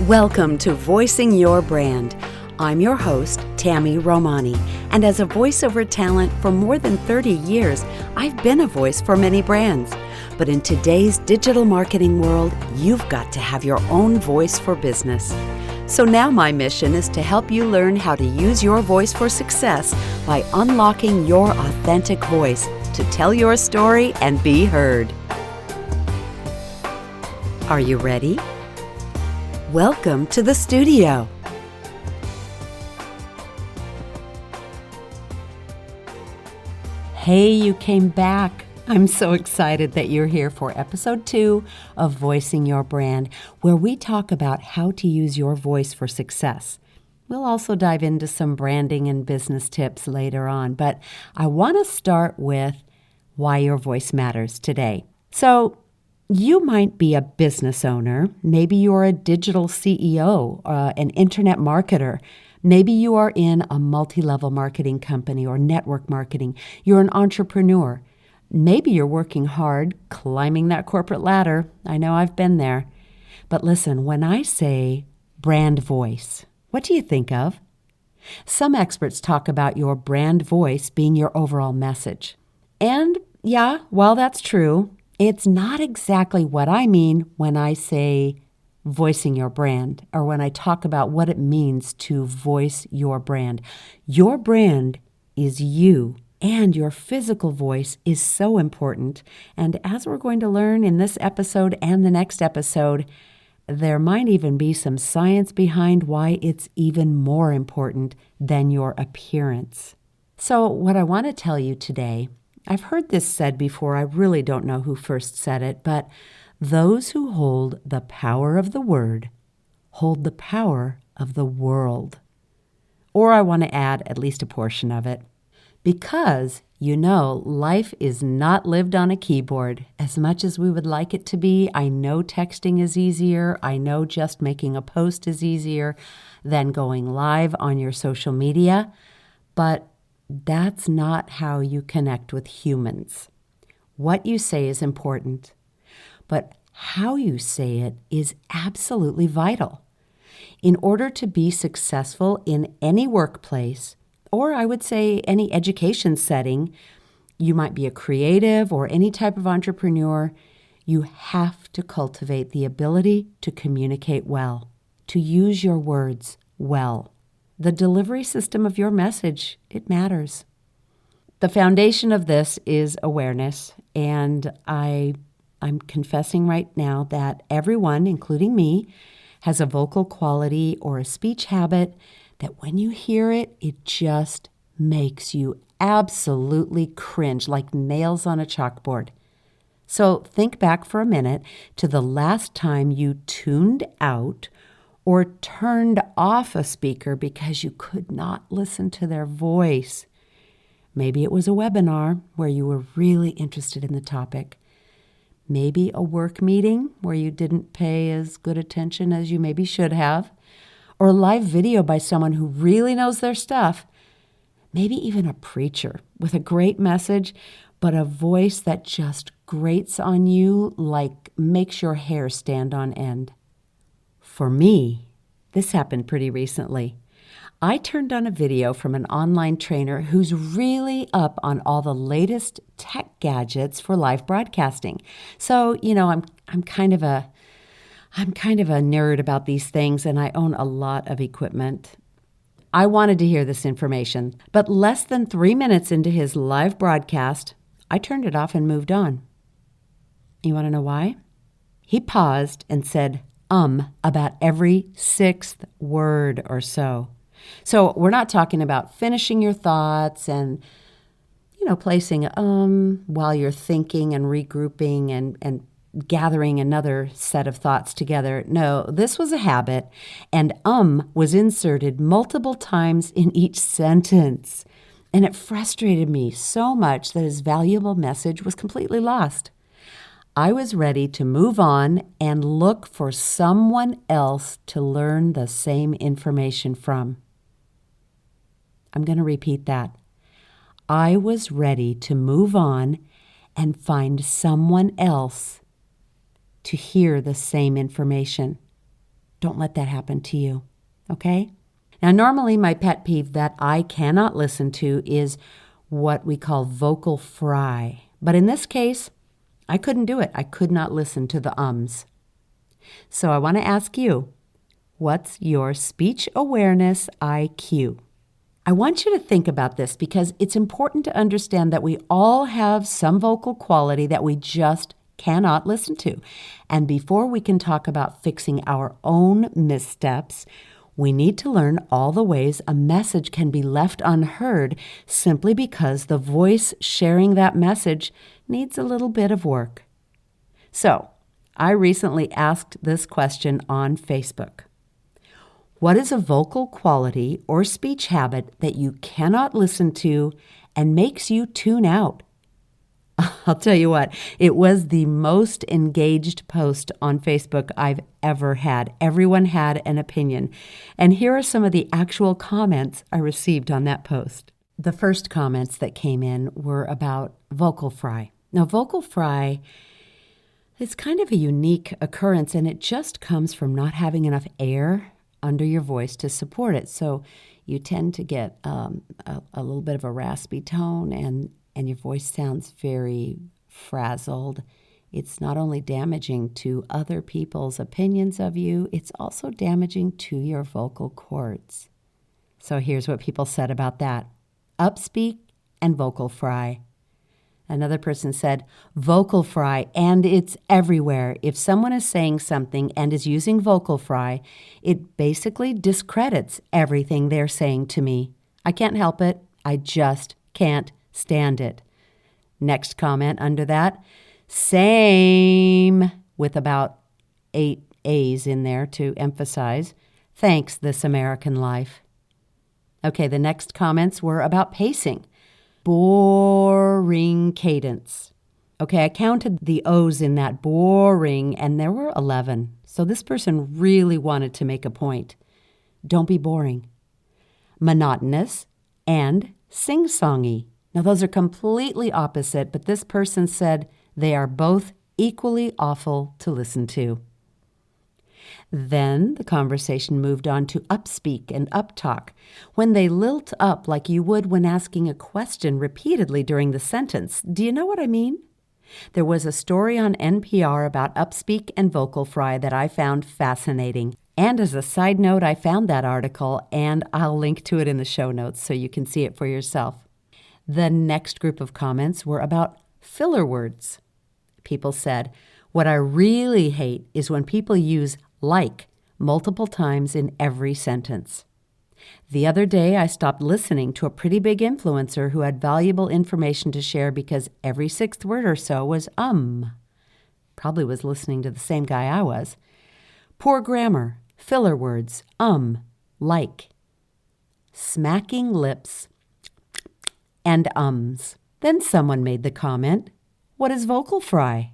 Welcome to Voicing Your Brand. I'm your host, Tammy Romani, and as a voiceover talent for more than 30 years, I've been a voice for many brands. But in today's digital marketing world, you've got to have your own voice for business. So now my mission is to help you learn how to use your voice for success by unlocking your authentic voice to tell your story and be heard. Are you ready? Welcome to the studio. Hey, you came back. I'm so excited that you're here for episode 2 of Voicing Your Brand, where we talk about how to use your voice for success. We'll also dive into some branding and business tips later on, but I want to start with why your voice matters today. So, you might be a business owner. Maybe you're a digital CEO, an internet marketer. Maybe you are in a multi-level marketing company or network marketing. You're an entrepreneur. Maybe you're working hard, climbing that corporate ladder. I know I've been there. But listen, when I say brand voice, what do you think of? Some experts talk about your brand voice being your overall message. And yeah, while that's true, it's not exactly what I mean when I say voicing your brand, or when I talk about what it means to voice your brand. Your brand is you, and your physical voice is so important. And as we're going to learn in this episode and the next episode, there might even be some science behind why it's even more important than your appearance. So what I want to tell you today, I've heard this said before. I really don't know who first said it, but those who hold the power of the word hold the power of the world. Or I want to add at least a portion of it. Because, life is not lived on a keyboard. As much as we would like it to be, I know texting is easier. I know just making a post is easier than going live on your social media. But that's not how you connect with humans. What you say is important, but how you say it is absolutely vital. In order to be successful in any workplace, or I would say any education setting, you might be a creative or any type of entrepreneur, you have to cultivate the ability to communicate well, to use your words well. The delivery system of your message, it matters. The foundation of this is awareness, and I'm confessing right now that everyone, including me, has a vocal quality or a speech habit that when you hear it, it just makes you absolutely cringe, like nails on a chalkboard. So think back for a minute to the last time you tuned out or turned off a speaker because you could not listen to their voice. Maybe it was a webinar where you were really interested in the topic. Maybe a work meeting where you didn't pay as good attention as you maybe should have. Or a live video by someone who really knows their stuff. Maybe even a preacher with a great message, but a voice that just grates on you like makes your hair stand on end. For me, this happened pretty recently. I turned on a video from an online trainer who's really up on all the latest tech gadgets for live broadcasting. So, I'm kind of a nerd about these things, and I own a lot of equipment. I wanted to hear this information, but less than 3 minutes into his live broadcast, I turned it off and moved on. You want to know why? He paused and said, about every 6th word or so. So we're not talking about finishing your thoughts and, placing while you're thinking and regrouping and gathering another set of thoughts together. No, this was a habit, and was inserted multiple times in each sentence. And it frustrated me so much that his valuable message was completely lost. I was ready to move on and look for someone else to learn the same information from. I'm going to repeat that. I was ready to move on and find someone else to hear the same information. Don't let that happen to you, okay? Now, normally my pet peeve that I cannot listen to is what we call vocal fry. But in this case, I couldn't do it. I could not listen to the ums. So I want to ask you, what's your speech awareness IQ? I want you to think about this because it's important to understand that we all have some vocal quality that we just cannot listen to. And before we can talk about fixing our own missteps, we need to learn all the ways a message can be left unheard simply because the voice sharing that message needs a little bit of work. So, I recently asked this question on Facebook. What is a vocal quality or speech habit that you cannot listen to and makes you tune out? I'll tell you what, it was the most engaged post on Facebook I've ever had. Everyone had an opinion. And here are some of the actual comments I received on that post. The first comments that came in were about vocal fry. Now, vocal fry is kind of a unique occurrence, and it just comes from not having enough air under your voice to support it. So you tend to get a little bit of a raspy tone, and your voice sounds very frazzled. It's not only damaging to other people's opinions of you, it's also damaging to your vocal cords. So here's what people said about that. Upspeak and vocal fry. Another person said, vocal fry, and it's everywhere. If someone is saying something and is using vocal fry, it basically discredits everything they're saying to me. I can't help it. I just can't stand it. Next comment under that, same, with about 8 A's in there to emphasize. Thanks, This American Life. Okay, the next comments were about pacing. Boring cadence. Okay, I counted the O's in that boring, and there were 11. So this person really wanted to make a point. Don't be boring. Monotonous and sing-songy. Now, those are completely opposite, but this person said they are both equally awful to listen to. Then the conversation moved on to upspeak and uptalk, when they lilt up like you would when asking a question repeatedly during the sentence. Do you know what I mean? There was a story on NPR about upspeak and vocal fry that I found fascinating. And as a side note, I found that article, and I'll link to it in the show notes so you can see it for yourself. The next group of comments were about filler words. People said, what I really hate is when people use like multiple times in every sentence. The other day, I stopped listening to a pretty big influencer who had valuable information to share because every 6th word or so was Probably was listening to the same guy I was. Poor grammar, filler words, like. Smacking lips, and ums. Then someone made the comment, what is vocal fry?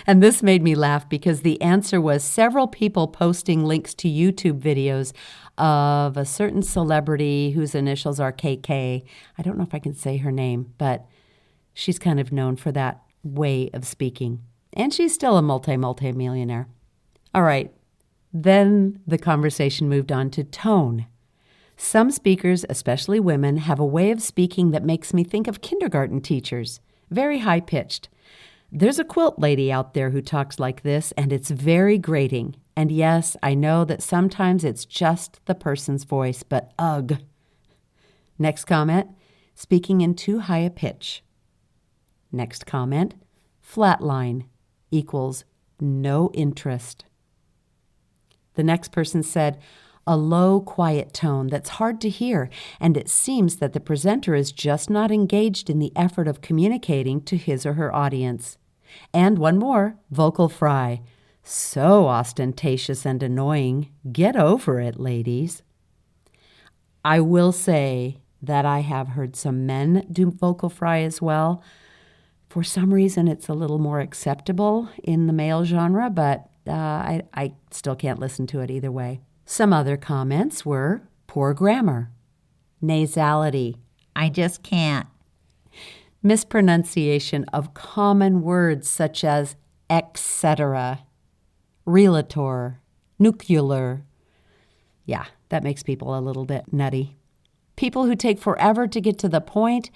And this made me laugh because the answer was several people posting links to YouTube videos of a certain celebrity whose initials are KK. I don't know if I can say her name, but she's kind of known for that way of speaking. And she's still a multi-millionaire. All right. Then the conversation moved on to tone. Some speakers, especially women, have a way of speaking that makes me think of kindergarten teachers. Very high-pitched. There's a quilt lady out there who talks like this, and it's very grating. And yes, I know that sometimes it's just the person's voice, but ugh. Next comment, speaking in too high a pitch. Next comment, flatline equals no interest. The next person said, a low, quiet tone that's hard to hear, and it seems that the presenter is just not engaged in the effort of communicating to his or her audience. And one more, vocal fry. So ostentatious and annoying. Get over it, ladies. I will say that I have heard some men do vocal fry as well. For some reason, it's a little more acceptable in the male genre, but I still can't listen to it either way. Some other comments were poor grammar, nasality, I just can't, mispronunciation of common words such as etc., realtor, nuclear. Yeah, that makes people a little bit nutty. People who take forever to get to the point,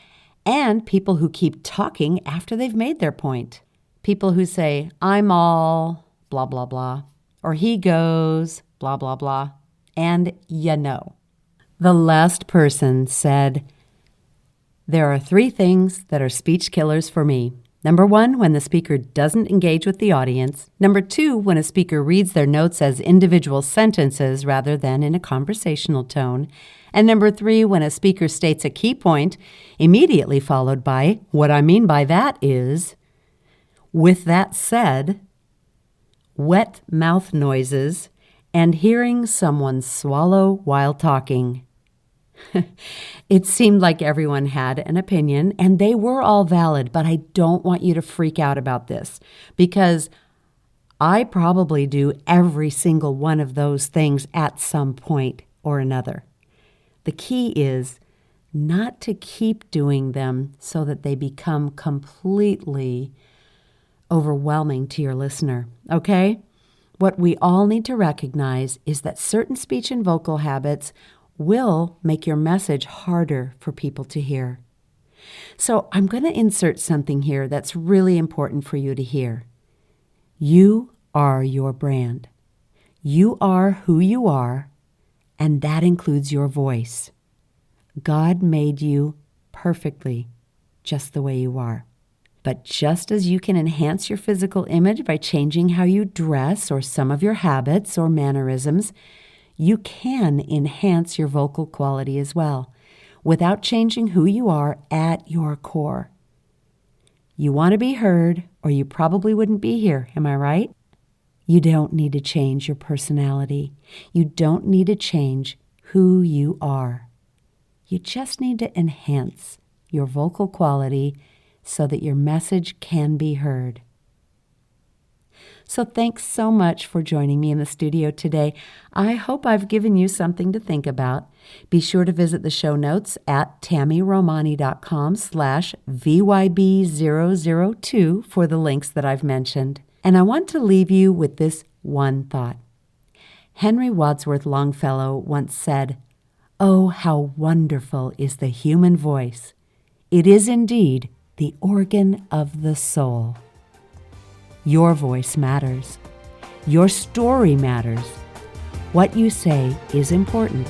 and people who keep talking after they've made their point. People who say, I'm all, blah, blah, blah, or he goes, blah, blah, blah, and you know. The last person said, there are 3 things that are speech killers for me. Number 1, when the speaker doesn't engage with the audience. Number 2, when a speaker reads their notes as individual sentences rather than in a conversational tone. And number 3, when a speaker states a key point, immediately followed by, what I mean by that is, with that said, wet mouth noises, and hearing someone swallow while talking. It seemed like everyone had an opinion, and they were all valid, but I don't want you to freak out about this, because I probably do every single one of those things at some point or another. The key is not to keep doing them so that they become completely overwhelming to your listener, okay? What we all need to recognize is that certain speech and vocal habits will make your message harder for people to hear. So I'm going to insert something here that's really important for you to hear. You are your brand. You are who you are, and that includes your voice. God made you perfectly, just the way you are. But just as you can enhance your physical image by changing how you dress or some of your habits or mannerisms, you can enhance your vocal quality as well, without changing who you are at your core. You want to be heard, or you probably wouldn't be here, am I right? You don't need to change your personality. You don't need to change who you are. You just need to enhance your vocal quality so that your message can be heard. So thanks so much for joining me in the studio today. I hope I've given you something to think about. Be sure to visit the show notes at tammyromani.com/VYB002 for the links that I've mentioned. And I want to leave you with this one thought. Henry Wadsworth Longfellow once said, "Oh, how wonderful is the human voice. It is indeed the organ of the soul." Your voice matters. Your story matters. What you say is important,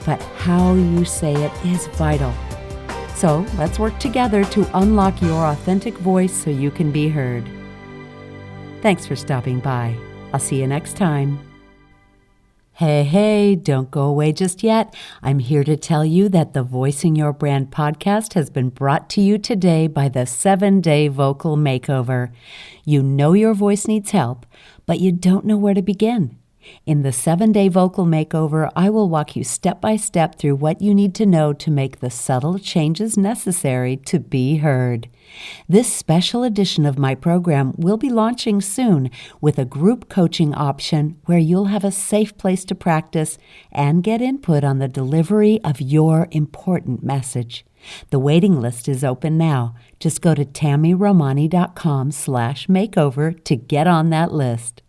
but how you say it is vital. So let's work together to unlock your authentic voice so you can be heard. Thanks for stopping by. I'll see you next time. Hey, don't go away just yet. I'm here to tell you that the Voicing Your Brand podcast has been brought to you today by the 7-Day Vocal Makeover. You know your voice needs help, but you don't know where to begin. In the 7-Day Vocal Makeover, I will walk you step by step through what you need to know to make the subtle changes necessary to be heard. This special edition of my program will be launching soon with a group coaching option where you'll have a safe place to practice and get input on the delivery of your important message. The waiting list is open now. Just go to tammyromani.com/makeover to get on that list.